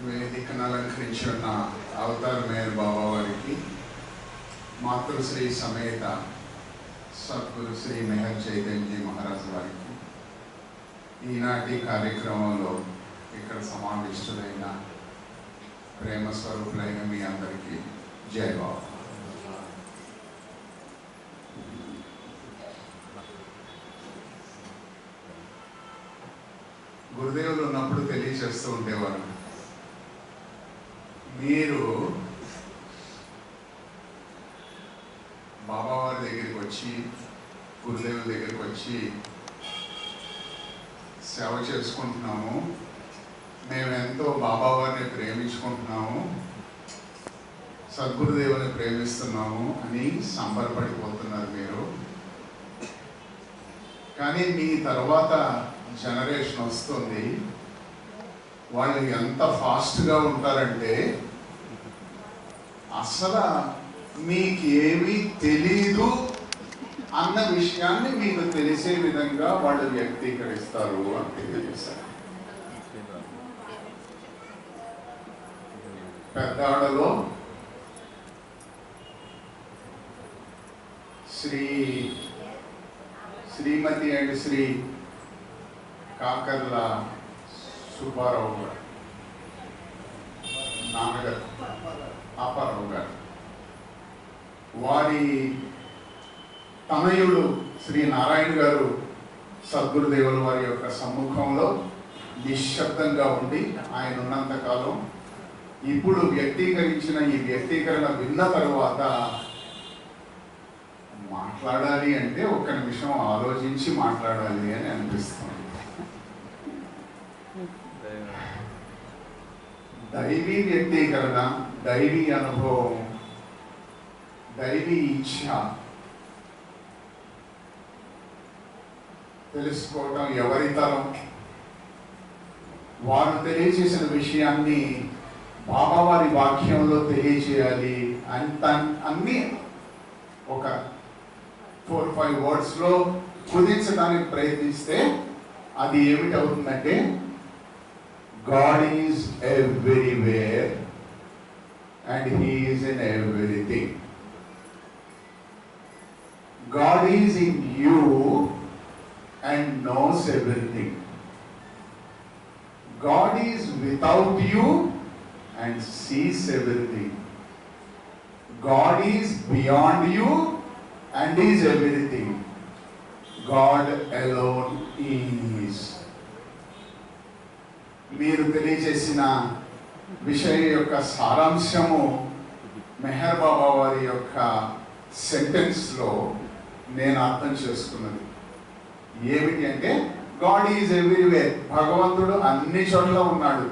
వేదికను అలంకరించిన Avatar mayor బాబా వారికి, మాతృశ్రీ సమేత సద్గురు శ్రీ మెహర్ చైతన్య మహారాజ్ వారికి, ఈనాటి కార్యక్రమంలో ఇక్కడ సమావిష్టులైన ప్రేమ స్వరూపులైన మీ అందరికీ జై బాబా. గురుదేవులు ఉన్నప్పుడు తెలియచేస్తూ ఉండేవారు, మీరు బాబావారి దగ్గరికి వచ్చి, గురుదేవుల దగ్గరికి వచ్చి సేవ చేసుకుంటున్నాము, మేమెంతో బాబావారిని ప్రేమించుకుంటున్నాము, సద్గురుదేవుని ప్రేమిస్తున్నాము అని సంబరపడిపోతున్నారు మీరు. కానీ మీ తర్వాత జనరేషన్ వస్తుంది, వాళ్ళు ఎంత ఫాస్ట్గా ఉంటారంటే అసలు మీకేమీ తెలీదు అన్న విషయాన్ని మీకు తెలిసే విధంగా వాళ్ళు వ్యక్తీకరిస్తారు అని తెలియజేశారు. పెద్దాడలో శ్రీమతి అండ్ శ్రీ కాకర్ల సుబ్బారావు గారు, నాన్నగారు అప్పారావు గారు, వారి తనయుడు శ్రీ నారాయణ గారు సద్గురుదేవుల వారి యొక్క సమ్ముఖంలో నిశ్శబ్దంగా ఉండి ఆయన ఉన్నంతకాలం, ఇప్పుడు వ్యక్తీకరించిన ఈ వ్యక్తీకరణ విన్న తరువాత మాట్లాడాలి అంటే ఒక్క నిమిషం ఆలోచించి మాట్లాడాలి అని అనిపిస్తుంది. దైవీ వ్యక్తీకరణ, దైవీ అనుభవం, దైవీ ఇచ్ఛ తెలుసుకోవటం ఎవరి తరం. వారు తెలియచేసిన విషయాన్ని బాబావారి వాక్యంలో తెలియచేయాలి అన్ని ఒక 4-5 వర్డ్స్లో కుదించడానికి ప్రయత్నిస్తే అది ఏమిటవుతుందంటే, God is everywhere and He is in everything. God is in you and knows everything. God is without you and sees everything. God is beyond you and is everything. God alone is. మీరు తెలియజేసిన విషయం యొక్క సారాంశము మెహర్ బాబా వారి యొక్క సెంటెన్స్లో నేను అర్థం చేసుకున్నది ఏమిటి అంటే, గాడ్ ఈజ్ ఎవ్రీవేర్, భగవంతుడు అన్ని చోట్ల ఉన్నాడు.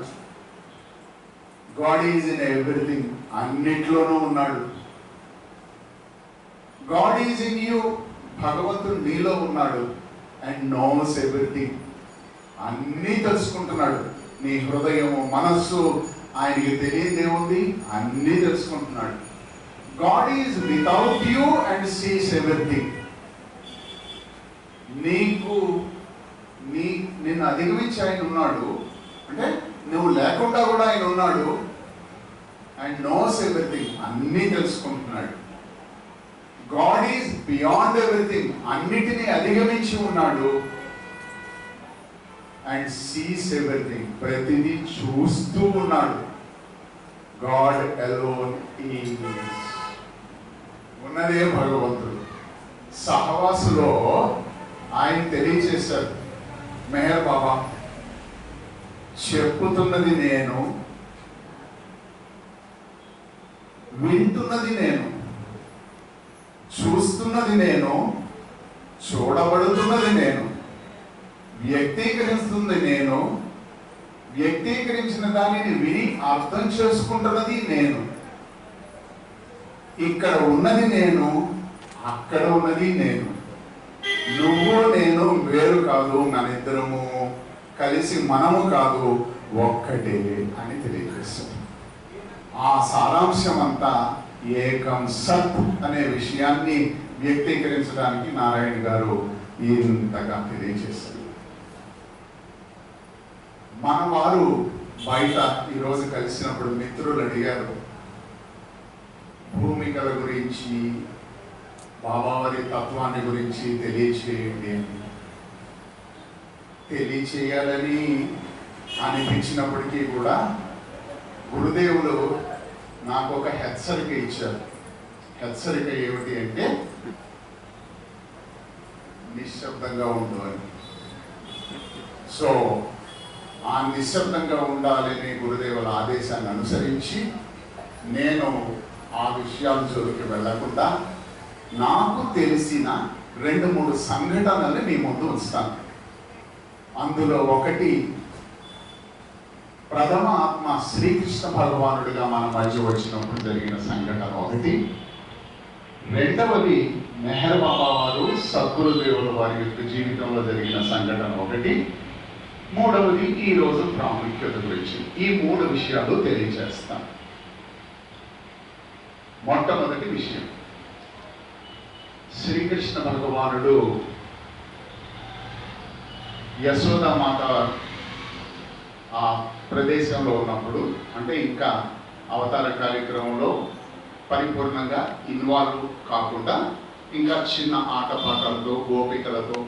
గాడ్ ఈజ్ ఇన్ ఎవ్రీథింగ్, అన్నిట్లోనూ ఉన్నాడు. గాడ్ ఈజ్ ఇన్ యూ, భగవంతుడు నీలో ఉన్నాడు. అండ్ నోస్ ఎవ్రీథింగ్, అన్నీ తెలుసుకుంటున్నాడు. నీ హృదయము, మనస్సు, ఆయనకి తెలియదేముంది, అన్నీ తెలుసుకుంటున్నాడు. God is without you and sees everything. నిన్ను అధిగమించి ఆయన ఉన్నాడు అంటే నువ్వు లేకుండా కూడా ఆయన ఉన్నాడు. అండ్ నోస్ ఎవ్రీథింగ్, అన్నీ తెలుసుకుంటున్నాడు. గాడ్ ఈజ్ బియాండ్ ఎవ్రీథింగ్, అన్నిటినీ అధిగమించి ఉన్నాడు. అండ్ సీస్ ఎవ్రీథింగ్, ప్రతిదీ చూస్తూ ఉన్నాడు. గాడ్ అలోన్ ఈజ్, ఉన్నదే భగవంతుడు. సహవాసులో ఆయన తెలియచేశారు, మెహర్ బాబా చెప్పుతున్నది నేను, వింటున్నది నేను, చూస్తున్నది నేను, చూడబడుతున్నది నేను, వ్యక్తీకరిస్తుంది నేను, వ్యక్తీకరించిన దానిని విని అర్థం చేసుకుంటున్నది నేను. ఇక్కడ ఉన్నది నేను, అక్కడ ఉన్నది నేను. నువ్వు నేను వేరు కాదు, మనిద్దరము కలిసి మనము కాదు, ఒక్కటే అని తెలియజేస్తుంది. ఆ సారాంశం అంతా ఏకం సత్ అనే విషయాన్ని వ్యక్తీకరించడానికి నారాయణ గారు ఇంతగా తెలియజేశారు. మన వారు బయట ఈరోజు కలిసినప్పుడు మిత్రులు అడిగారు, భూమికల గురించి, బాబావారి తత్వాన్ని గురించి తెలియచేయండి అని. తెలియచేయాలని అనిపించినప్పటికీ కూడా గురుదేవులు నాకు ఒక హెచ్చరిక ఇచ్చారు. హెచ్చరిక ఏమిటి అంటే నిశ్శబ్దంగా ఉండు అని. సో ఆ నిశ్శబ్దంగా ఉండాలని గురుదేవుల ఆదేశాన్ని అనుసరించి నేను ఆ విషయాల జోలికి వెళ్ళకుండా నాకు తెలిసిన 2-3 సంఘటనలు మీ ముందు ఉంచుతాను. అందులో ఒకటి, ప్రథమ ఆత్మ శ్రీకృష్ణ భగవానుడిగా మన మధ్య వచ్చినప్పుడు జరిగిన సంఘటన ఒకటి. రెండవది మెహర్ బాబా వారు సద్గురుదేవుల వారి యొక్క జీవితంలో జరిగిన సంఘటన ఒకటి. మూడవది ఈరోజు ప్రాముఖ్యత గురించి. ఈ 3 విషయాలు తెలియజేస్తాను. మొట్టమొదటి విషయం, శ్రీకృష్ణ భగవానుడు యశోదామాత ఆ ప్రదేశంలో ఉన్నప్పుడు, అంటే ఇంకా అవతార కార్యక్రమంలో పరిపూర్ణంగా ఇన్వాల్వ్ కాకుండా ఇంకా చిన్న ఆటపాటలతో గోపికలతో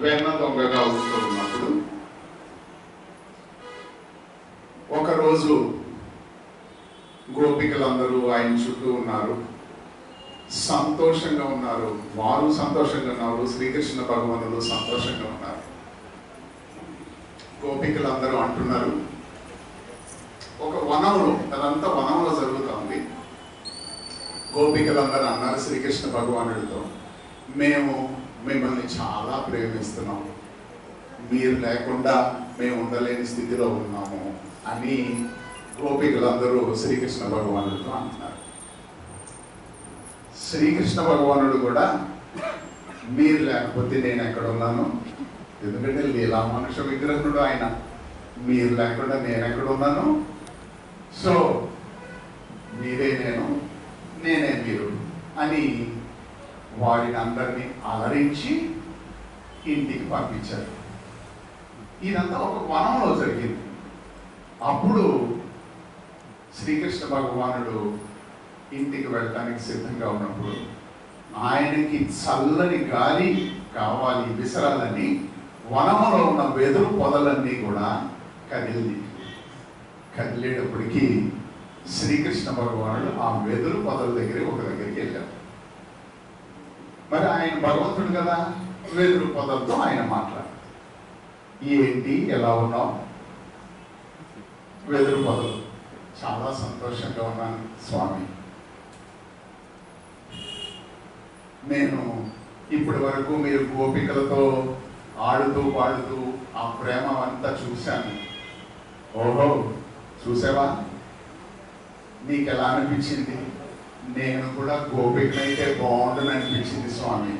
వెన్న దొంగగా ఉంటూ ఉన్నప్పుడు ఒకరోజు గోపికలందరూ ఆయన చుట్టూ ఉన్నారు, సంతోషంగా ఉన్నారు. వారు సంతోషంగా ఉన్నారు, శ్రీకృష్ణ భగవానుడు సంతోషంగా ఉన్నారు. గోపికలందరూ అంటున్నారు, ఒక వనంలో, అదంతా వనంలో జరుగుతుంది. గోపికలందరూ అన్నారు శ్రీకృష్ణ భగవానుడితో, మేము మిమ్మల్ని చాలా ప్రేమిస్తున్నాం, మీరు లేకుండా మేము ఉండలేని స్థితిలో ఉన్నాము అని గోపికలందరూ శ్రీకృష్ణ భగవానుడితో అంటున్నారు. శ్రీకృష్ణ భగవానుడు కూడా, మీరు లేకపోతే నేను ఎక్కడ ఉన్నాను, ఎందుకంటే లీలా మనుష్య విగ్రహుడు ఆయన, మీరు లేకుండా నేను ఎక్కడ ఉన్నాను, సో మీరే నేను, నేనే మీరు అని వారిని అందరినీ అలరించి ఇంటికి పంపించారు. ఇదంతా ఒక వనంలో జరిగింది. అప్పుడు శ్రీకృష్ణ భగవానుడు ఇంటికి వెళ్ళడానికి సిద్ధంగా ఉన్నప్పుడు ఆయనకి చల్లని గాలి కావాలి, విసరాలని వనములో ఉన్న వెదురు పొదలన్నీ కూడా కదిలేటప్పటికీ శ్రీకృష్ణ భగవానుడు ఆ వెదురు పొదల ఒక దగ్గరికి వెళ్ళారు. మరి ఆయన భగవంతుడు కదా, వెదురు పొదలతో ఆయన మాట్లాడారు. ఏంటి, ఎలా ఉన్నావు? వెదురు పొదలు, చాలా సంతోషంగా ఉన్నాను స్వామి, నేను ఇప్పటి వరకు మీరు గోపికలతో ఆడుతూ పాడుతూ ఆ ప్రేమ అంతా చూశాను. ఓహో, చూసావా, నీకు ఎలా అనిపించింది? నేను కూడా గోపికనైతే బాగుంటుంది అనిపించింది స్వామి.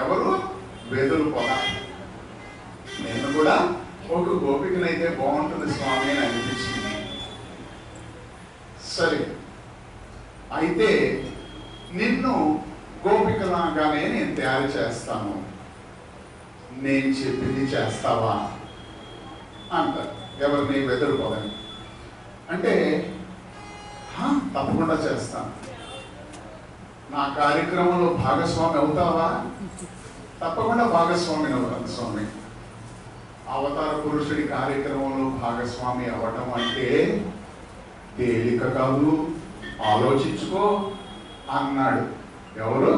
ఎవరు? వెదురు పొద. నేను కూడా ఒక గోపికనైతే బాగుంటుంది స్వామి అని అనిపించింది. సరే, అయితే నిన్ను గోపికలాగానే నేను తయారు చేస్తాను, నేను చెప్పింది చేస్తావా అంటారు. ఎవరిని? వెదురు పొదని. అంటే తప్పకుండా చేస్తాను. నా కార్యక్రమంలో భాగస్వామి అవుతావా? తప్పకుండా భాగస్వామి అవుతాను స్వామి. అవతార పురుషుడి కార్యక్రమంలో భాగస్వామి అవ్వటం అంటే తేలిక కాదు, ఆలోచించుకో అన్నాడు. ఎవరు?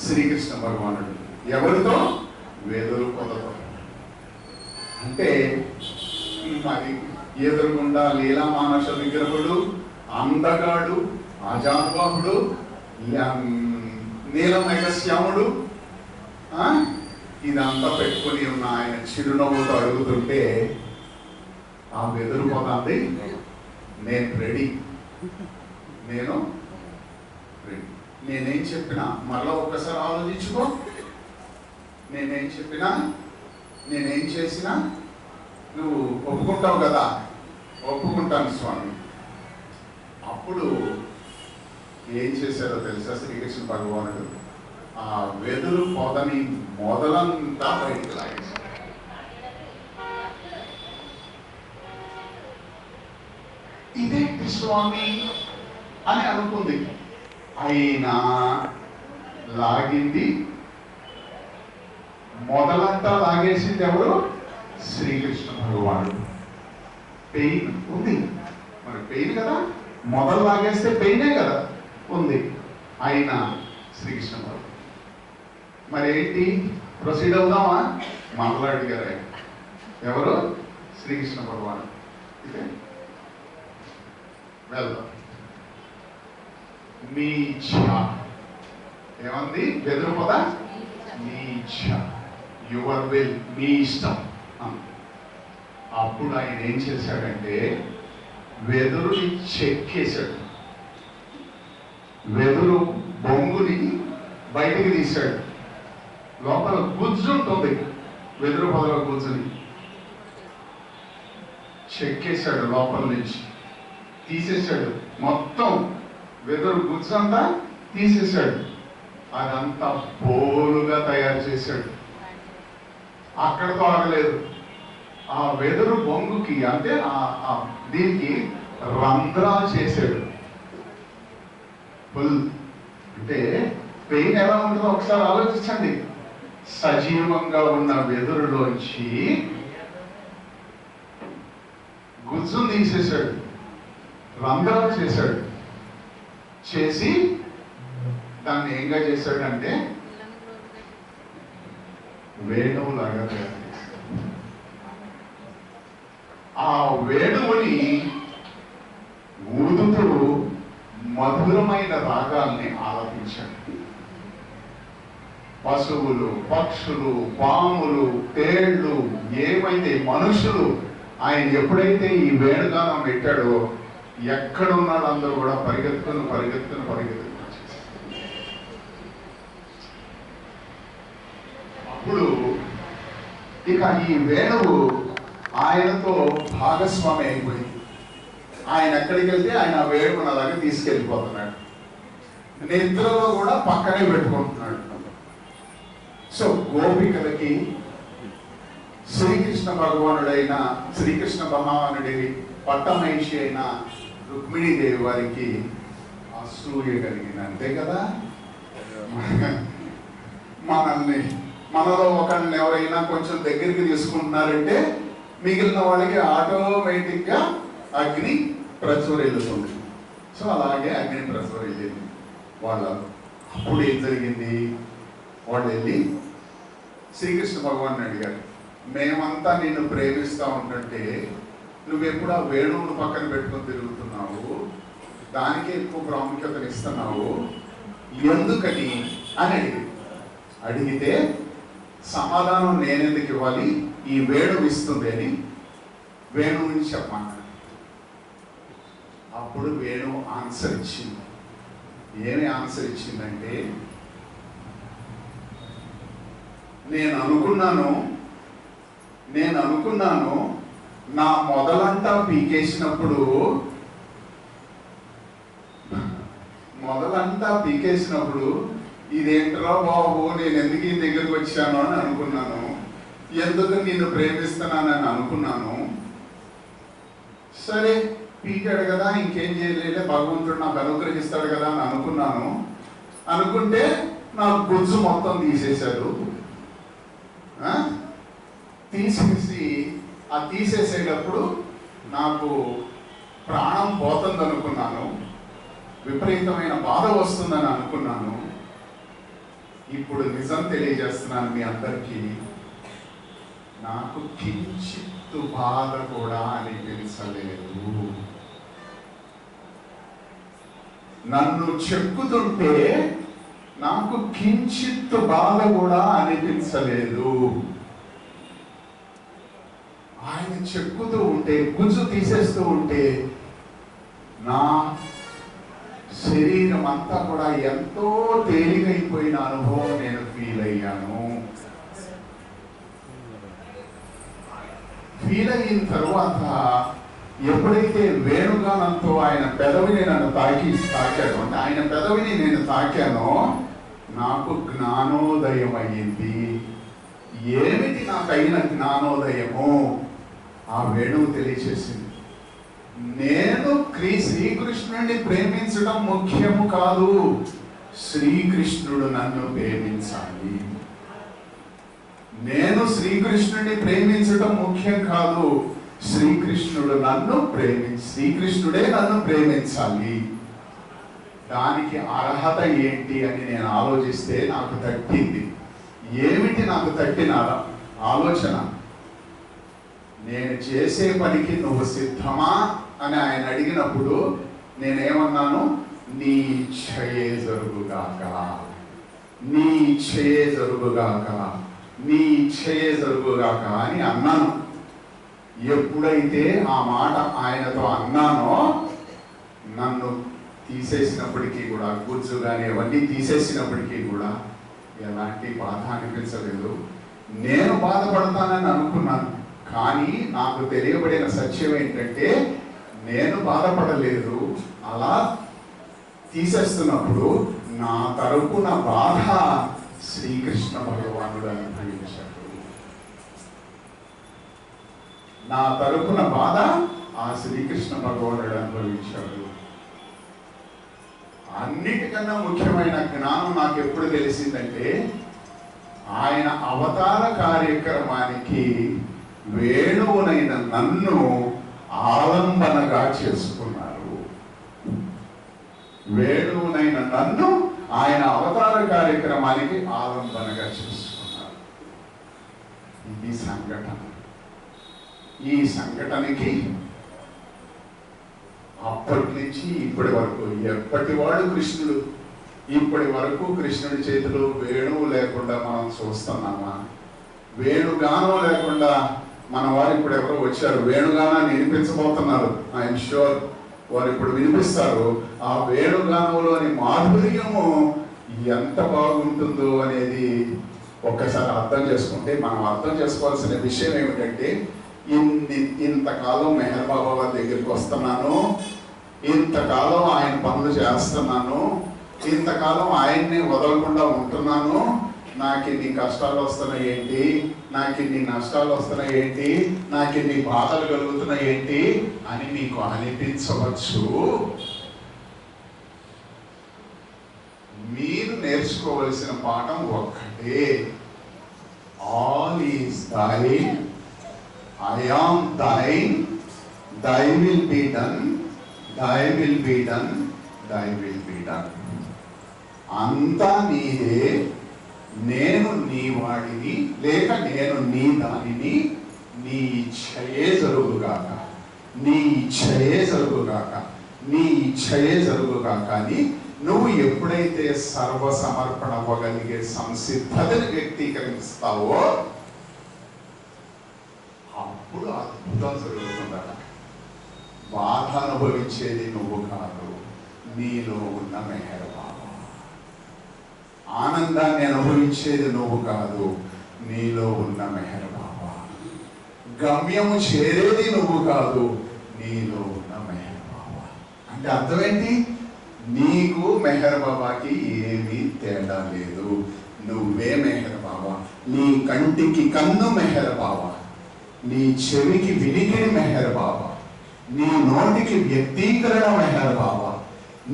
శ్రీకృష్ణ భగవానుడు. ఎవరితో? వెదురు పొదతో. అంటే మరి ఎదురుగుండా లీలా మానస విగ్రహుడు, అందగాడు, ఆజానుబాహుడు, నీలమేఘశ్యాముడు, ఇదంతా పెట్టుకుని ఉన్న ఆయన చిరునవ్వుతో అడుగుతుంటే ఆ వెదురు పొదండి, నేను రెడీ, నేను రెడీ. నేనేం చెప్పినా మళ్ళా ఒక్కసారి ఆలోచించుకో, నేనేం చెప్పినా, నేనేం చేసినా నువ్వు ఒప్పుకుంటావు కదా? ఒప్పుకుంటాను స్వామి. అప్పుడు ఏం చేశారో తెలుసా శ్రీకృష్ణ భగవానుడు? ఆ వెదురు పొదని మొదలంతా బయటికి లాగేశారు. ఇదేంటి స్వామి అని అనుకుంది. అయినా లాగింది, మొదలంతా లాగేసింది ఎవరు? శ్రీకృష్ణ భగవానుడు. పెయిన్ ఉంది, మరి పెయిన్ కదా, మొదలు లాగేస్తే పెయినే కదా ఉంది. అయినా శ్రీకృష్ణ భగవానుడు మరి ఏంటి, ప్రొసీడ్ అవుదామా? మాట్లాడి గారు ఎవరు? శ్రీకృష్ణ భగవానుడు. ఇదే వెళ్దాం. మీ ఇచ్ఛ ఏమంది? వెదురు పద, మీ ఇచ్ఛ, యువర్ విల్, మీ ఇష్టం. అప్పుడు ఆయన ఏం చేశాడంటే వెదురుని చెక్కేశాడు, వెదురు బొంగుని బయటికి తీశాడు. లోపల గుజ్జు ఉంటుంది, వెదురు పొదల గుజ్జుని చెక్కేశాడు, లోపల నుంచి తీసేశాడు. మొత్తం వెదురు గుజ్జు అంతా తీసేశాడు. అదంతా బోలుగా తయారు చేశాడు. అక్కడతో ఆగలేదు. ఆ వెదురు బొంగుకి అంటే దీనికి రంధ్రాలు చేశాడు. ఫుల్ అంటే పెయిన్ ఎలా ఉంటుందో ఒకసారి ఆలోచించండి. సజీవంగా ఉన్న వెదురులోంచి గుజ్జును తీసేశాడు, రంధ్రాలు చేశాడు. చేసి దాన్ని ఏంగా చేశాడంటే వేణువులాగా తయారు చేశాడు. ఆ వేణువుని ఊదుతూ మధురమైన రాగాల్ని ఆలపించాడు. పశువులు, పక్షులు, పాములు, తేళ్లు, ఏమైతే మనుషులు ఆయన ఎప్పుడైతే ఈ వేణుగానం పెట్టాడో ఎక్కడున్నాడు అందరూ కూడా పరిగెత్తుకుని అప్పుడు ఇక ఈ వేణువు ఆయనతో భాగస్వామి అయిపోయింది. ఆయన ఎక్కడికి వెళ్తే ఆయన వేణువుని అలాగే తీసుకెళ్ళిపోతున్నాడు. నిద్రలో కూడా పక్కనే పెట్టుకుంటున్నాడు. సో గోపికలకి శ్రీకృష్ణ భగవానుడైన శ్రీకృష్ణ భగవానుడి పట్టమహిషి అయిన రుక్మిణీదేవి వారికి అసూయ కలిగింది. అంతే కదా, మనలో ఒకరిని ఎవరైనా కొంచెం దగ్గరికి తీసుకుంటున్నారంటే మిగిలిన వాళ్ళకి ఆటోమేటిక్గా అగ్ని ప్రజ్వరిల్లుతుంది. సో అలాగే అగ్ని ప్రజ్వరిల్లింది వాళ్ళ. అప్పుడు ఏం జరిగింది, వాళ్ళు వెళ్ళి శ్రీకృష్ణ భగవాన్ అడిగారు, మేమంతా నిన్ను ప్రేమిస్తూ ఉంటుంటే నువ్వెప్పుడు ఆ వేణువును పక్కన పెట్టుకొని తిరుగుతున్నావు, దానికి ఎక్కువ ప్రాముఖ్యతను ఇస్తున్నావు, ఎందుకని అని అడిగితే సమాధానం నేనెందుకు ఇవ్వాలి, ఈ వేణువు ఇస్తుంది అని వేణువుని చెప్పమన్నాడు. అప్పుడు వేణువు ఆన్సర్ ఇచ్చింది. ఏమి ఆన్సర్ ఇచ్చిందంటే, నేను అనుకున్నాను నా మొదలంతా పీకేసినప్పుడు ఇదేంట్రా బాబు, నేను ఎందుకు ఈ దగ్గరికి వచ్చాను అని అనుకున్నాను, ఎందుకు నిన్ను ప్రేమిస్తున్నానని అనుకున్నాను. సరే పీకాడు కదా, ఇంకేం చేయలేదే, భగవంతుడు నాకు అనుగ్రహిస్తాడు కదా అని అనుకున్నాను. అనుకుంటే నాకు గుజ్జు మొత్తం తీసేశాడు. తీసేసేటప్పుడు నాకు ప్రాణం పోతుంది అనుకున్నాను, విపరీతమైన బాధ వస్తుందని అనుకున్నాను. ఇప్పుడు నిజం తెలియజేస్తున్నాను మీ అందరికీ, నాకు కించిత్తు బాధ కూడా అనిపించలేదు. నన్ను చెక్కుతుంటే నాకు కించిత్తు బాధ కూడా అనిపించలేదు. ఆయన చెక్కుతూ ఉంటే, గుజ్జు తీసేస్తూ ఉంటే నా శరీరం అంతా కూడా ఎంతో తేలికైపోయిన అనుభవం నేను ఫీల్ అయ్యాను. ఫీల్ అయిన తర్వాత ఎప్పుడైతే వేణుగానంతో ఆయన పెదవిని నన్ను తాకాను, అంటే ఆయన పెదవిని నేను తాకానో నాకు జ్ఞానోదయం అయ్యింది. ఏమిటి నాకైన జ్ఞానోదయము? ఆ వేణువు తెలియచేసింది. నేను శ్రీకృష్ణుడిని ప్రేమించడం ముఖ్యము కాదు, శ్రీకృష్ణుడు నన్ను ప్రేమించాలి. నేను శ్రీకృష్ణుడిని ప్రేమించడం ముఖ్యం కాదు, శ్రీకృష్ణుడే నన్ను ప్రేమించాలి. దానికి అర్హత ఏంటి అని నేను ఆలోచిస్తే నాకు తట్టింది. ఏమిటి నాకు తట్టిన ఆలోచన? నేను చేసే పనికి నువ్వు సిద్ధమా అని ఆయన అడిగినప్పుడు నేనేమన్నాను? నీ ఇచ్ఛయే జరుగుగాక, నీ ఇచ్ఛయే జరుగుగాక, నీ ఇచ్ఛయే జరుగుగాక అని అన్నాను. ఎప్పుడైతే ఆ మాట ఆయనతో అన్నానో, నన్ను తీసేసినప్పటికీ కూడా, గుజ్జు కానీ అవన్నీ తీసేసినప్పటికీ కూడా ఎలాంటి బాధ అనిపించలేదు. నేను బాధపడతానని అనుకున్నాను, కానీ నాకు తెలియబడిన సత్యం ఏంటంటే నేను బాధపడలేదు. అలా తీసేస్తున్నప్పుడు నా తరపున బాధ శ్రీకృష్ణ భగవానుడు అనుభవించాడు. నా తరపున బాధ ఆ శ్రీకృష్ణ భగవానుడు అనుభవించాడు. అన్నిటికన్నా ముఖ్యమైన జ్ఞానం నాకు ఎప్పుడు తెలిసిందంటే, ఆయన అవతార కార్యక్రమానికి వేణువునైన నన్ను ఆలంబనగా చేసుకున్నారు. వేణువునైన నన్ను ఆయన అవతార కార్యక్రమానికి ఆలంబనగా చేసుకున్నారు. ఇది సంఘటన. ఈ సంఘటనకి అప్పటి నుంచి ఇప్పటి వరకు ఎప్పటివాడు కృష్ణుడు. ఇప్పటి వరకు కృష్ణుడి చేతిలో వేణువు లేకుండా మనం చూస్తున్నామా? వేణుగానం లేకుండా మన వారు ఇప్పుడు ఎవరో వచ్చారు, వేణుగానాన్ని వినిపించబోతున్నారు. ఐఎమ్ షూర్ వారు ఇప్పుడు వినిపిస్తారు. ఆ వేణుగానంలోని మాధుర్యము ఎంత బాగుంటుందో అనేది ఒక్కసారి అర్థం చేసుకుంటే, మనం అర్థం చేసుకోవాల్సిన విషయం ఏమిటంటే, ఇంతకాలం మెహర్ బాబా వారి దగ్గరికి వస్తున్నాను, ఇంతకాలం ఆయన పనులు చేస్తున్నాను, ఇంతకాలం ఆయన్ని వదలకుండా ఉంటున్నాను, నాకు ఇన్ని కష్టాలు వస్తున్నాయి ఏంటి, నాకు ఇన్ని నష్టాలు వస్తున్నాయి ఏంటి, నాకు ఇన్ని బాధలు కలుగుతున్నాయి ఏంటి అని మీకు అనిపించవచ్చు. మీరు నేర్చుకోవలసిన పాఠం ఒక్కటే, all is thine, I am thine, thy will be done, thy will be done, thy will be done. అంతా నీదే, నేను నీ వాడిని లేక నేను నీ దానిని, నీ ఇచ్ఛయే జరుగుగాక, నీ ఇచ్ఛయే జరుగుగాక, నీ ఇచ్ఛయే జరుగుగాక అని నువ్వు ఎప్పుడైతే సర్వసమర్పణ అవ్వగలిగే సంసిద్ధతను వ్యక్తీకరిస్తావో అప్పుడు అద్భుతం జరుగుతుందట. బాధ అనుభవించేది నువ్వు కాదు, నీలో ఉన్న మెహర్ బాబా. ఆనందాన్ని అనుభవించేది నువ్వు కాదు, నీలో ఉన్న మెహర్ బాబా. గమ్యము చేరేది నువ్వు కాదు, నీలో ఉన్న మెహర్ బాబా. అంటే అర్థం ఏంటి? నీకు మెహర్ బాబాకి ఏమీ తేడా లేదు. నువ్వే మెహర్ బాబా. నీ కంటికి కన్ను మెహర్ బాబా, నీ చెవికి వినికిడి మెహర్ బాబా, నీ నోటికి వ్యక్తీకరణ మెహర్ బాబా,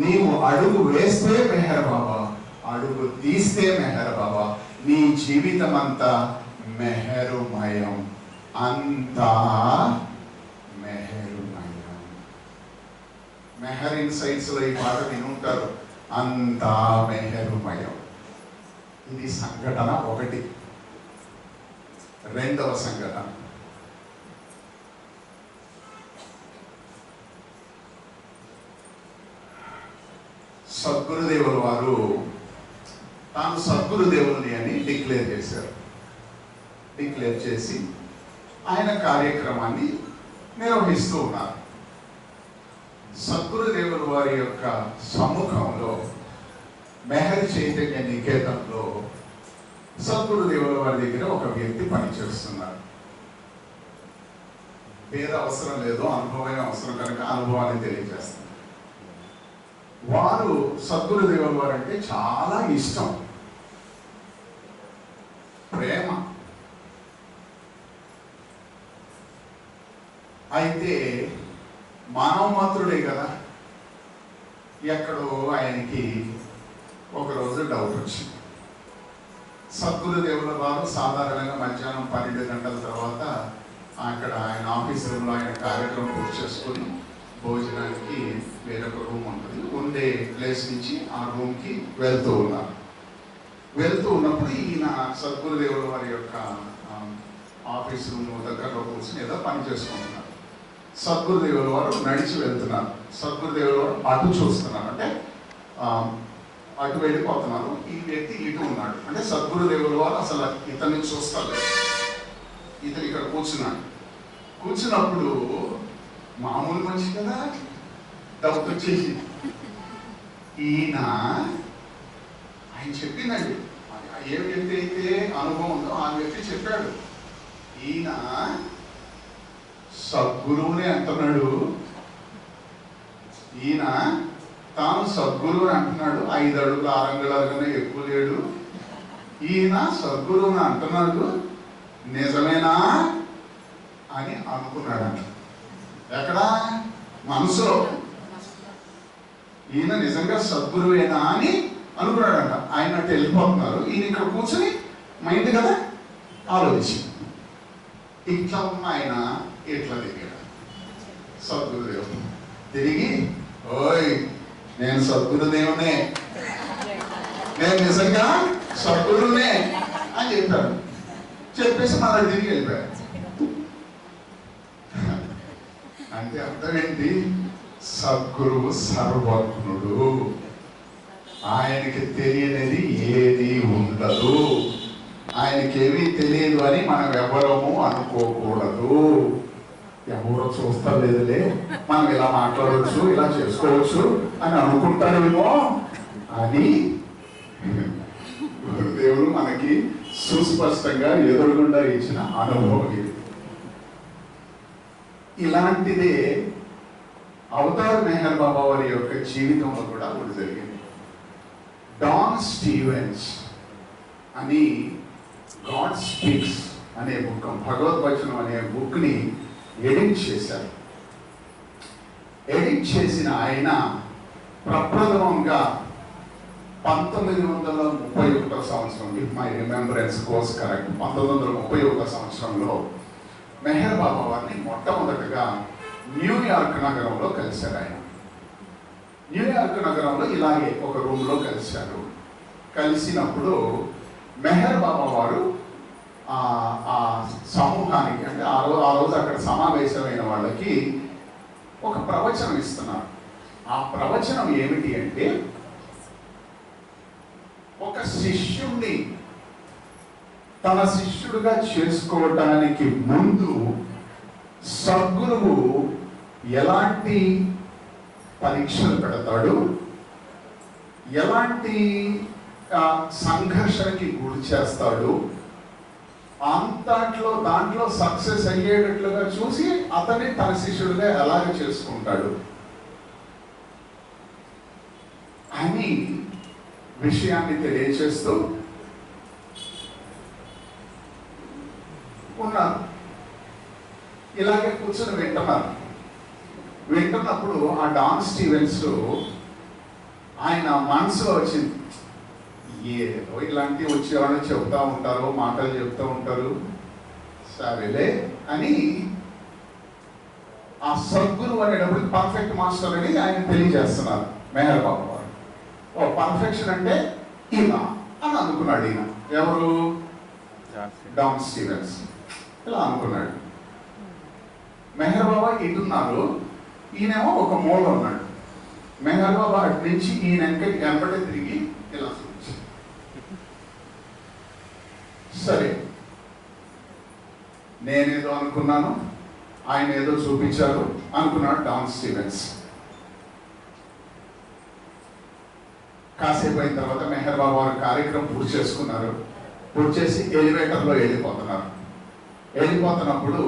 నీవు అడుగు వేస్తే మెహర్ బాబా, అడుగు తీస్తే మెహర్ బాబా. నీ జీవితం అంతా మెహరుమయం, అంతా మెహరుమయం. మెహర్ ఇన్సైట్స్ లో ఈ పాట వినుంటారు, అంతా మెహరుమయం. ఇది సంఘటన ఒకటి. రెండవ సంఘటన, సద్గురుదేవుల వారు తాను సద్గురుదేవుల్ని అని డిక్లేర్ చేశారు. డిక్లేర్ చేసి ఆయన కార్యక్రమాన్ని నిర్వహిస్తూ ఉన్నారు. సద్గురుదేవుల వారి యొక్క సమ్ముఖంలో మెహర్ చైతన్య నికేతన్లో సద్గురుదేవుల వారి దగ్గర ఒక వ్యక్తి పనిచేస్తున్నారు. పేరు అవసరం లేదు, అనుభవమే అవసరం కనుక అనుభవాన్ని తెలియజేస్తారు. వారు సద్గురుదేవుల వారు అంటే చాలా ఇష్టం, ప్రేమ. అయితే మానవ మాత్రుడే కదా. ఎక్కడో ఆయనకి ఒకరోజు డౌట్ వచ్చింది. సద్గురుదేవుల వారు సాధారణంగా మధ్యాహ్నం 12 గంటల తర్వాత అక్కడ ఆయన ఆఫీస్ రూమ్లో ఆయన కార్యక్రమం పూర్తి చేసుకుని భోజనానికి వేరొక రూమ్ ఉంటుంది, ఉండే ప్లేస్ నుంచి ఆ రూమ్కి వెళ్తూ ఉన్నారు. వెళ్తూ ఉన్నప్పుడు ఈయన సద్గురుదేవుల వారి యొక్క ఆఫీస్ రూమ్ దగ్గరలో కూర్చొని ఏదో పని చేసుకుంటున్నారు. సద్గురుదేవుల వారు నడిచి వెళ్తున్నారు. సద్గురుదేవుల వారు అటు చూస్తున్నారు, అంటే అటు వెళ్ళిపోతున్నారు. ఈ వ్యక్తి ఇటు ఉన్నాడు. అంటే సద్గురుదేవుల వారు అసలు ఇతన్ని చూస్తారు. ఇతను ఇక్కడ కూర్చున్నాడు. కూర్చున్నప్పుడు మామూలు మనిషి కదా, డౌట్ వచ్చేసి ఈయన ఆయన చెప్పిందండి, ఏ వ్యక్తి అయితే అనుభవం ఉందో ఆ వ్యక్తి చెప్పాడు, ఈయన సద్గురువుని అంటున్నాడు, ఈయన తాను సద్గురువుని అంటున్నాడు, 5 అడుగులు 6 అంగుళాలకన్నా ఎక్కువ లేడు, ఈయన సద్గురువుని అంటున్నాడు, నిజమేనా అని అనుకున్నాడంట. ఎక్కడ? మనసులో. ఈయన నిజంగా సద్గురువేనా అని అనుకున్నాడంట. ఆయన అటు వెళ్ళిపోతున్నారు, ఈయన ఇక్కడ కూర్చొని మైండ్ కదా ఆలోచించి ఇట్లా ఉన్న ఆయన ఇట్లా తిరిగాడు. సద్గురుదేవుడు తిరిగి, ఓయ్ నేను సద్గురుదేవునే, నేను నిజంగా సద్గురునే అని చెప్పాడు. చెప్పేసి మళ్ళీ తిరిగి వెళ్ళిపోయాడు. అంటే అర్థం ఏంటి? సద్గురువు సర్వజ్ఞుడు, ఆయనకి తెలియనిది ఏది ఉండదు, ఆయనకేమీ తెలియదు అని మనం ఎవరము అనుకోకూడదు. ఎవరో చూస్తలేదులే, మనం ఇలా మాట్లాడవచ్చు, ఇలా చేసుకోవచ్చు అని అనుకుంటారేమో అని గురుదేవుడు మనకి సుస్పష్టంగా ఎదురుగుండా ఇచ్చిన అనుభవం ఇది. ఇలాంటిదే అవతార్ మెహర్ బాబా వారి యొక్క జీవితంలో కూడా ఒకటి జరిగింది. డాన్ స్టీవెన్స్ అని గాడ్ స్పీక్స్ అనే బుక్, భగవద్వచనం అనే బుక్ని ఎడిట్ చేశారు. ఎడిట్ చేసిన ఆయన ప్రప్రథమంగా 1931 సంవత్సరం, if my remembrance goes correct, 1931 సంవత్సరంలో మెహర్ బాబా వారిని మొట్టమొదటిగా న్యూయార్క్ నగరంలో కలిశారు. ఆయన న్యూయార్క్ నగరంలో ఇలాగే ఒక రూమ్లో కలిశారు. కలిసినప్పుడు మెహర్ బాబా వారు ఆ సమూహానికి, అంటే ఆ రోజు అక్కడ సమావేశమైన వాళ్ళకి ఒక ప్రవచనం ఇస్తున్నారు. ఆ ప్రవచనం ఏమిటి అంటే, ఒక శిష్యుణ్ణి తన శిష్యుడిగా చేసుకోవడానికి ముందు సద్గురువు ఎలాంటి పరీక్షలు పెడతాడు, ఎలాంటి సంఘర్షణకి గురి చేస్తాడు, దాంట్లో సక్సెస్ అయ్యేటట్లుగా చూసి అతన్ని తన శిష్యుడిగా ఎలాగ చేసుకుంటాడు అని విషయాన్ని తెలియచేస్తూ ఉన్నారు. ఇలాగే కూర్చొని వింటున్నారు. వింటున్నప్పుడు ఆ డాన్ స్టీవెన్స్ ఆయన మనసులో వచ్చింది, ఏదో ఇలాంటివి వచ్చేవాళ్ళు చెబుతూ ఉంటారు, మాటలు చెబుతూ ఉంటారు, సరేలే అని ఆ సద్గురు అనేటప్పుడు పర్ఫెక్ట్ మాస్టర్ అని ఆయన తెలియజేస్తున్నారు మెహర్ బాబా వారు. ఓ పర్ఫెక్షన్ అంటే ఇలా అని అనుకున్నాడు ఈయన. ఎవరు? Don Stevens. ఇలా అనుకున్నాడు. మెహర్ బాబా ఇటున్నారు, ఈయనేమో ఒక మూల ఉన్నాడు. మెహర్ బాబా అటు నుంచి ఈయన వెంబడి తిరిగి ఇలా చూపించాడు. సరే, నేనేదో అనుకున్నాను, ఆయన ఏదో చూపించారు అనుకున్నాడు డాన్ స్టీవెన్స్. కాసేపు అయిన తర్వాత మెహర్ బాబా వారు కార్యక్రమం పూర్తి చేసుకున్నారు. పూర్తి చేసి ఎలివేటర్లో వెళ్ళిపోతున్నారు. వెళ్ళిపోతున్నప్పుడు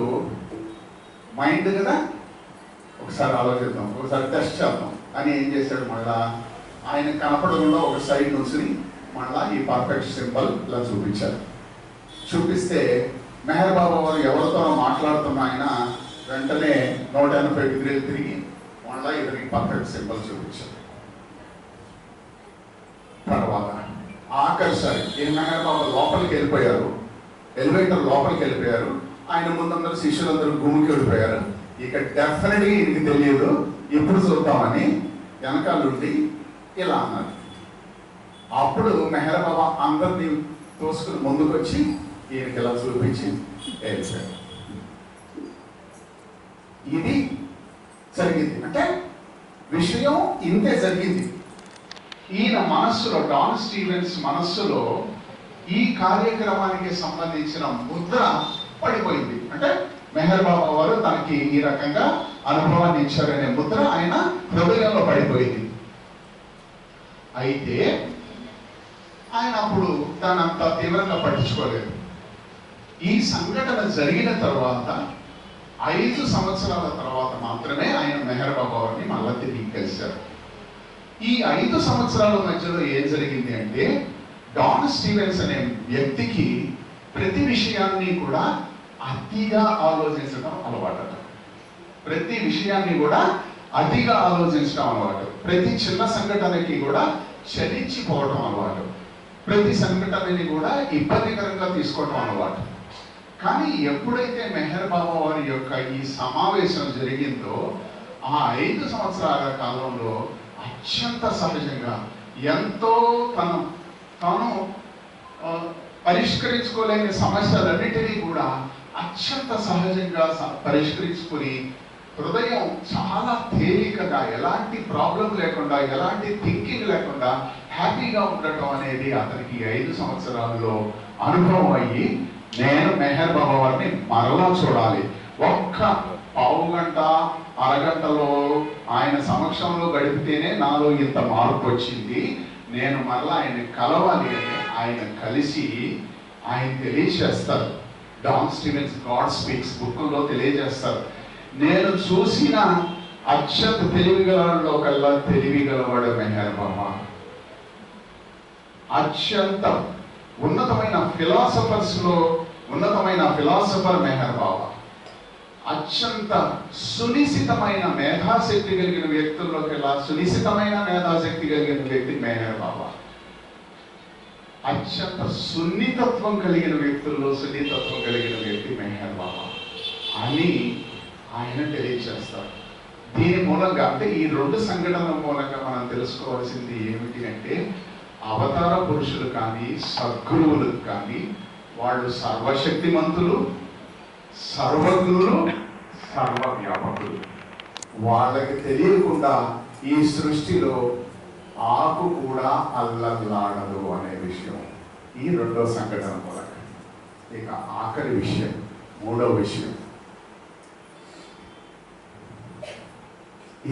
మైండ్ కదా, ఒకసారి ఆలోచిద్దాం, ఒకసారి టెస్ట్ చేద్దాం అని ఏం చేశాడు, మళ్ళా ఆయన కనపడకుండా ఒక సైడ్ నుంచి మళ్ళా ఈ పర్ఫెక్ట్ సింబల్ ఇలా చూపించారు. చూపిస్తే మెహర్ బాబా వారు ఎవరితోనో మాట్లాడుతున్న ఆయన వెంటనే 180 డిగ్రీలు తిరిగి మళ్ళీ ఇతనికి పర్ఫెక్ట్ సింబల్ చూపించారు. తర్వాత ఆఖరిసారి మెహర్ బాబా లోపలికి వెళ్ళిపోయారు, ఎలివేటర్ లోపలికి వెళ్ళిపోయారు. ఆయన ముందందరూ శిష్యులందరూ గుమికి వెళ్ళిపోయారు. ఇక డెఫినెట్గా ఈయనకి తెలియదు, ఎప్పుడు చూద్దామని వెనకాలండి ఇలా అన్నారు. అప్పుడు మెహర్ బాబా అందరినీ తోసుకుని ముందుకు వచ్చి ఈయనకి ఇలా చూపించి వెళ్ళిపోయారు. ఇది జరిగింది. అంటే విషయం ఇంతే జరిగింది. ఈయన మనస్సులో, డాన్ స్టీవెన్స్ మనస్సులో ఈ కార్యక్రమానికి సంబంధించిన ముద్ర పడిపోయింది. అంటే మెహర్ బాబా వారు తనకి ఈ రకంగా అనుభవాన్ని ఇచ్చారనే ముద్ర ఆయన హృదయంలో పడిపోయింది. అయితే ఆయన అప్పుడు దాన్ని అంత తీవ్రంగా పట్టించుకోలేదు. ఈ సంఘటన జరిగిన తర్వాత 5 సంవత్సరాల తర్వాత మాత్రమే ఆయన మెహర్ బాబా వారిని మళ్ళా తిరిగి కలిశారు. ఈ 5 సంవత్సరాల మధ్యలో ఏం జరిగింది అంటే, డాన్ స్టీవెన్స్ అనే వ్యక్తికి ప్రతి విషయాన్ని కూడా అతిగా ఆలోచించడం అలవాటు. ప్రతి విషయాన్ని కూడా అతిగా ఆలోచించడం అలవాటు. ప్రతి చిన్న సంఘటనకి కూడా చలించిపోవటం అలవాటు. ప్రతి సంఘటనని కూడా ఇబ్బందికరంగా తీసుకోవటం అలవాటు. కానీ ఎప్పుడైతే మెహర్ బాబా వారి యొక్క ఈ సమావేశం జరిగిందో ఆ 5 సంవత్సరాల కాలంలో అత్యంత సహజంగా ఎంతో తాను పరిష్కరించుకోలేని సమస్యలన్నిటినీ కూడా అత్యంత సహజంగా పరిష్కరించుకుని హృదయం చాలా తేలికగా, ఎలాంటి ప్రాబ్లం లేకుండా, ఎలాంటి థింకింగ్ లేకుండా హ్యాపీగా ఉండటం అనేది అతనికి 5 సంవత్సరాల్లో అనుభవం అయ్యి, నేను మెహర్ బాబా వారిని మరలా చూడాలి, ఒక్క పావు గంట అరగంటలో ఆయన సమక్షంలో గడిపితేనే నాలో ఇంత మార్పు వచ్చింది, నేను మరలా ఆయన కలవాలి అని ఆయన కలిసి ఆయన తెలియజేస్తారు. డాన్ స్టీవెన్స్ గాడ్ స్పీక్స్ బుక్లో తెలియజేస్తారు, నేను చూసిన అత్యంత తెలివిగలలో కల్లా తెలివిగలవాడు మెహర్ బాబా, అత్యంత ఉన్నతమైన ఫిలాసఫర్స్లో ఉన్నతమైన ఫిలాసఫర్ మెహర్ బాబా, అత్యంత సునిశితమైన మేధాశక్తి కలిగిన వ్యక్తుల్లోకెల్లా సునిశితమైన మేధాశక్తి కలిగిన వ్యక్తి మెహర్ బాబా, అత్యంత సున్నితత్వం కలిగిన వ్యక్తుల్లో సున్నితత్వం కలిగిన వ్యక్తి మెహర్ బాబా అని ఆయన తెలియజేస్తారు. దీని మూలంగా, అంటే ఈ 2 సంఘటనల మూలంగా మనం తెలుసుకోవాల్సింది ఏమిటి అంటే, అవతార పురుషులు కానీ సద్గురువులు కానీ వాళ్ళు సర్వశక్తిమంతులు, సర్వజ్ఞులు, సర్వవ్యాపకులు. వాళ్ళకి తెలియకుండా ఈ సృష్టిలో ఆకు కూడా అల్లల్లాడదు అనే విషయం ఈ 2వ సంఘటన మూలంగా. ఇక ఆఖరి విషయం, 3వ విషయం,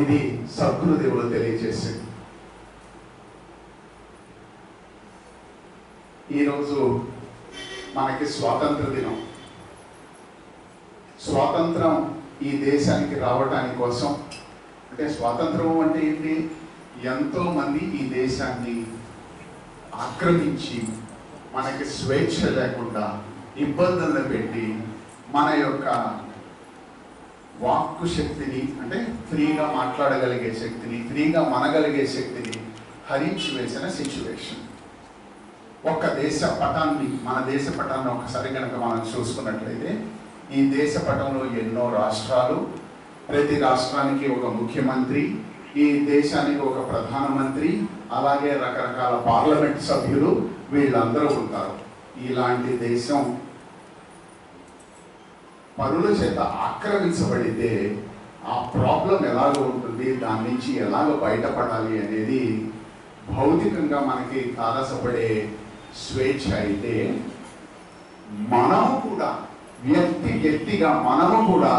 ఇది సద్గురుదేవులు తెలియజేసింది. ఈరోజు మనకి స్వాతంత్ర దినం. స్వాతంత్రం ఈ దేశానికి రావటానికి కోసం, అంటే స్వాతంత్రం అంటే ఏంటి, ఎంతో మంది ఈ దేశాన్ని ఆక్రమించి మనకి స్వేచ్ఛ లేకుండా ఇబ్బందులను పెట్టి మన యొక్క వాక్కు శక్తిని, అంటే ఫ్రీగా మాట్లాడగలిగే శక్తిని, ఫ్రీగా మనగలిగే శక్తిని హరించి వేసిన సిచ్యువేషన్. ఒక్క దేశ పటాన్ని, మన దేశ పటాన్ని ఒకసారి కనుక మనం చూసుకున్నట్లయితే, ఈ దేశ పటంలో ఎన్నో రాష్ట్రాలు, ప్రతి రాష్ట్రానికి ఒక ముఖ్యమంత్రి, ఈ దేశానికి ఒక ప్రధానమంత్రి, అలాగే రకరకాల పార్లమెంట్ సభ్యులు, వీళ్ళందరూ ఉంటారు. ఇలాంటి దేశం పరుల చేత ఆక్రమించబడితే ఆ ప్రాబ్లం ఎలాగ ఉంటుంది, దాని నుంచి ఎలాగ బయటపడాలి అనేది భౌతికంగా మనకి తారసపడే స్వేచ్ఛ అయితే, మనము కూడా వ్యక్తిగా మనము కూడా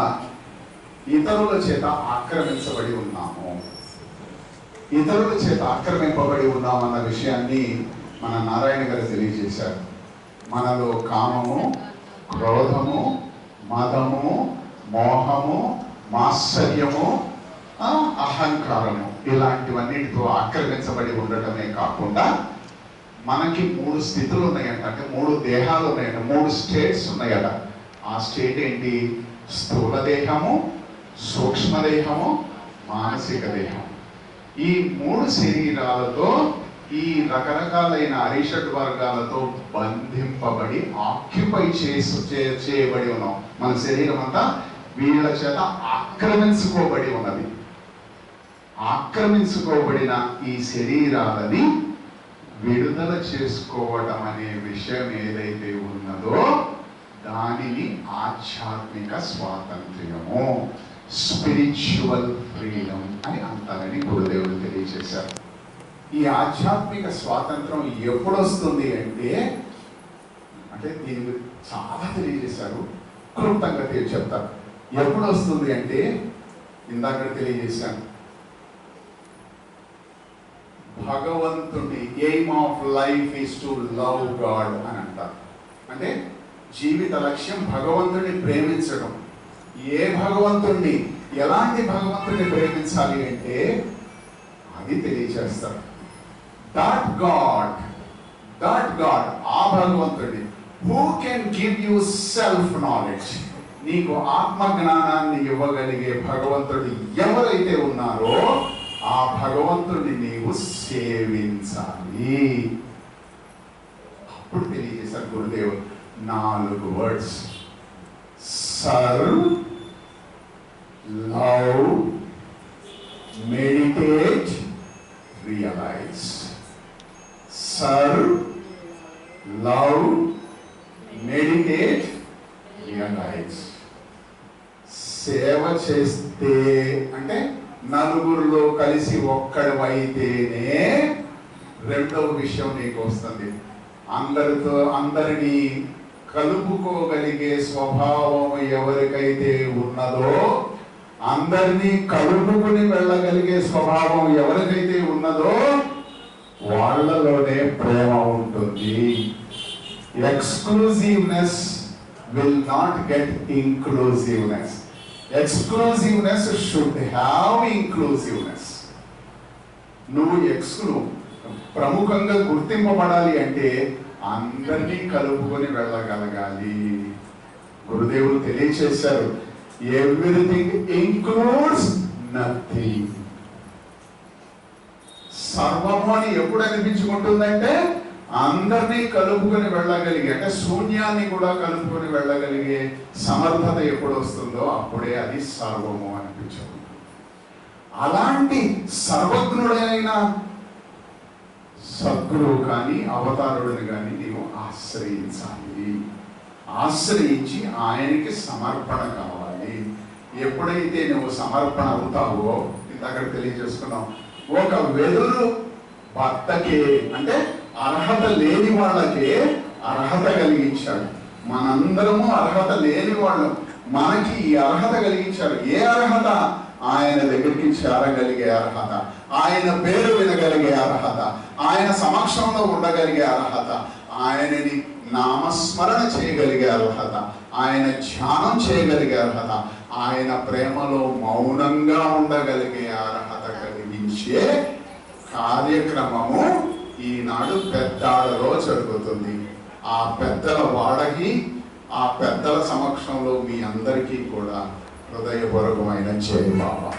ఇతరుల చేత ఆక్రమించబడి ఉన్నాము, ఇతరుల చేత ఆక్రమింపబడి ఉన్నామన్న విషయాన్ని మన నారాయణ గారు తెలియజేశారు. మనలో కామము, క్రోధము, మదము, మోహము, మాత్సర్యము, అహంకారము ఇలాంటివన్నిటితో ఆక్రమించబడి ఉండటమే కాకుండా మనకి 3 స్థితులు ఉన్నాయంట, అంటే 3 దేహాలు ఉన్నాయంట, 3 స్టేట్స్ ఉన్నాయట. ఆ స్టేట్ ఏంటి? స్థూల దేహము, సూక్ష్మదేహము, మానసిక దేహం. ఈ 3 శరీరాలతో ఈ రకరకాలైన అరిషడ్ వర్గాలతో బంధింపబడి ఆక్యుపై చేయబడి ఉన్నాం. మన శరీరం అంతా వీళ్ళ చేత ఆక్రమించుకోబడి ఉన్నది. ఆక్రమించుకోబడిన ఈ శరీరాలని విడుదల చేసుకోవడం అనే విషయం ఏదైతే ఉన్నదో దానిని ఆధ్యాత్మిక స్వాతంత్ర్యము, స్పిరిచువల్ ఫ్రీడమ్ అని అంటారని గురుదేవులు తెలియజేశారు. ఈ ఆధ్యాత్మిక స్వాతంత్రం ఎప్పుడు వస్తుంది అంటే దీని గురించి చాలా తెలియజేశారు. క్లుప్తంగా చెప్తారు. ఎప్పుడు వస్తుంది అంటే ఇందాక తెలియజేశాను, భగవంతుడి aim of life is to love God అని అంటారు. అంటే జీవిత లక్ష్యం భగవంతుడిని ప్రేమించడం. ఏ భగవంతుడిని, ఎలాంటి భగవంతుడిని ప్రేమించాలి అంటే అది తెలియజేస్తారు. దట్ గాడ్ ఆ భగవంతుడి who can give you self knowledge, నీకు ఆత్మ జ్ఞానాన్ని ఇవ్వగలిగే భగవంతుడు ఎవరైతే ఉన్నారో ఆ భగవంతుడిని నీవు సేవించాలి. అప్పుడు తెలియజేశారు గురుదేవుడు 4 words: serve, love, meditate, realize. Serve, love, meditate, realize. సేవ చేస్తే అంటే నలుగురిలో కలిసి ఒక్కడివైతేనే రెండవ విషయం నీకు వస్తుంది. అందరినీ కలుపుకోగలిగే స్వభావం ఎవరికైతే ఉన్నదో, అందరినీ కలుపుకుని వెళ్ళగలిగే స్వభావం ఎవరికైతే ఉన్నదో వాళ్ళలోనే ప్రేమ ఉంటుంది. Exclusiveness will not get inclusiveness. Exclusiveness should have inclusiveness. నువ్వు ప్రముఖంగా గుర్తింపబడాలి అంటే అందరినీ కలుపుకొని వెళ్ళగలగాలి. గురుదేవులు తెలియచేశారు, ఎవ్రీథింగ్ ఇంక్లూడ్స్ నథింగ్. సర్వము అని ఎప్పుడు అనిపించుకుంటుందంటే అందరినీ కలుపుకొని వెళ్ళగలిగే, అంటే శూన్యాన్ని కూడా కలుపుకొని వెళ్ళగలిగే సమర్థత ఎప్పుడు వస్తుందో అప్పుడే అది సర్వము అనిపించుకుంటుంది. అలాంటి సర్వజ్ఞుడైన సద్గురువు కానీ అవతారుడిని కానీ నీవు ఆశ్రయించాలి. ఆశ్రయించి ఆయనకి సమర్పణ కావాలి. ఎప్పుడైతే నువ్వు సమర్పణ అవుతావో, ఇంతక్కడ తెలియజేసుకున్నావు, ఒక వెదురు భర్తకే అంటే అర్హత లేని వాళ్ళకే అర్హత కలిగించాడు. మనందరము అర్హత లేని వాళ్ళం, మనకి ఈ అర్హత కలిగించాడు. ఏ అర్హత? ఆయన దగ్గరికి చేరగలిగే అర్హత, ఆయన పేరు వినగలిగే అర్హత, ఆయన సమక్షంలో ఉండగలిగే అర్హత, ఆయనని నామస్మరణ చేయగలిగే అర్హత, ఆయన ధ్యానం చేయగలిగే అర్హత, ఆయన ప్రేమలో మౌనంగా ఉండగలిగే అర్హత కలిగించే కార్యక్రమము ఈనాడు పెద్దాడలో జరుగుతుంది. ఆ పెద్దల వాడకి, ఆ పెద్దల సమక్షంలో మీ అందరికీ కూడా హృదయపూర్వకమైన జై బాబా.